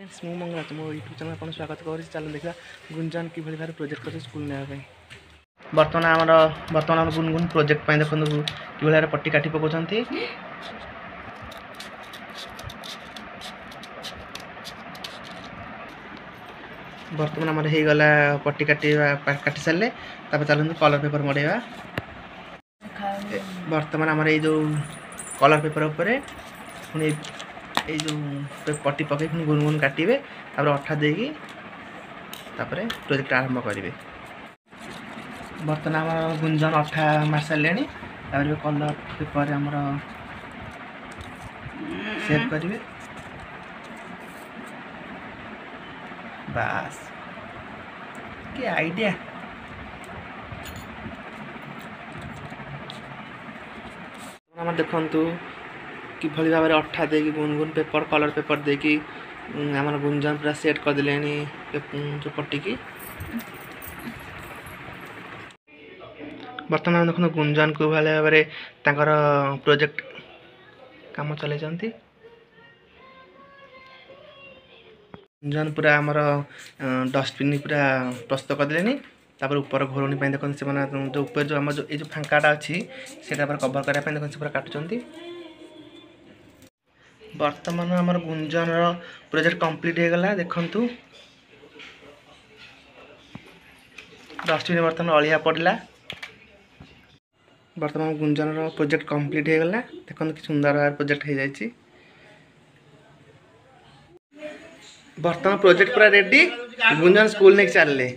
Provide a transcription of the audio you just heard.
मु मंगला मो YouTube channel आपन स्वागत करी। चल देखा गुंजन कि भाई प्रोजेक्ट कर स्कूल ने बर्तमान आम गुनगुन प्रोजेक्ट देखो कि भाई पट्टी काटी पकाउछंती। बर्तमान आम हो गला पट्टी काटी सारे चलते कलर पेपर मड़ेगा। बर्तमान आम जो कलर पेपर उपरे पुणी ये जो पट्टी पकई पुणी गुनगुन काटे अठा देगी प्रोजेक्ट आरंभ करेंगे। बर्तमान आम गुंजन अठा मार सारे कलर पेपर आमर सेव करेंगे। बास कि आइडिया देखु कि भाव में अठा दे गुनगुन पेपर कलर पेपर देकी आम गुंजन पूरा सेट करदे जो पट्टी की। बर्तमान देखो गुंजन को भाई भाव में प्रोजेक्ट काम चल गुंजन पूरा आमर डस्टबिन पूरा प्रस्तुत करदे। ऊपर घोरणी देखो से जो ऊपर जो आम जो ये फांकाटा अच्छी से कवर करने देखो से पूरा काटुंट। बर्तमान आमर गुंजन प्रोजेक्ट कंप्लीट हो गला। देखु डस्टबिन बर्तमान अलिया पड़ा। बर्तमान गुंजन प्रोजेक्ट कंप्लीट हो गला। देखो कि सुंदर भाव प्रोजेक्ट हो जाए। बर्तमान प्रोजेक्ट पूरा रेडी। गुंजन स्कूल नहीं चलले।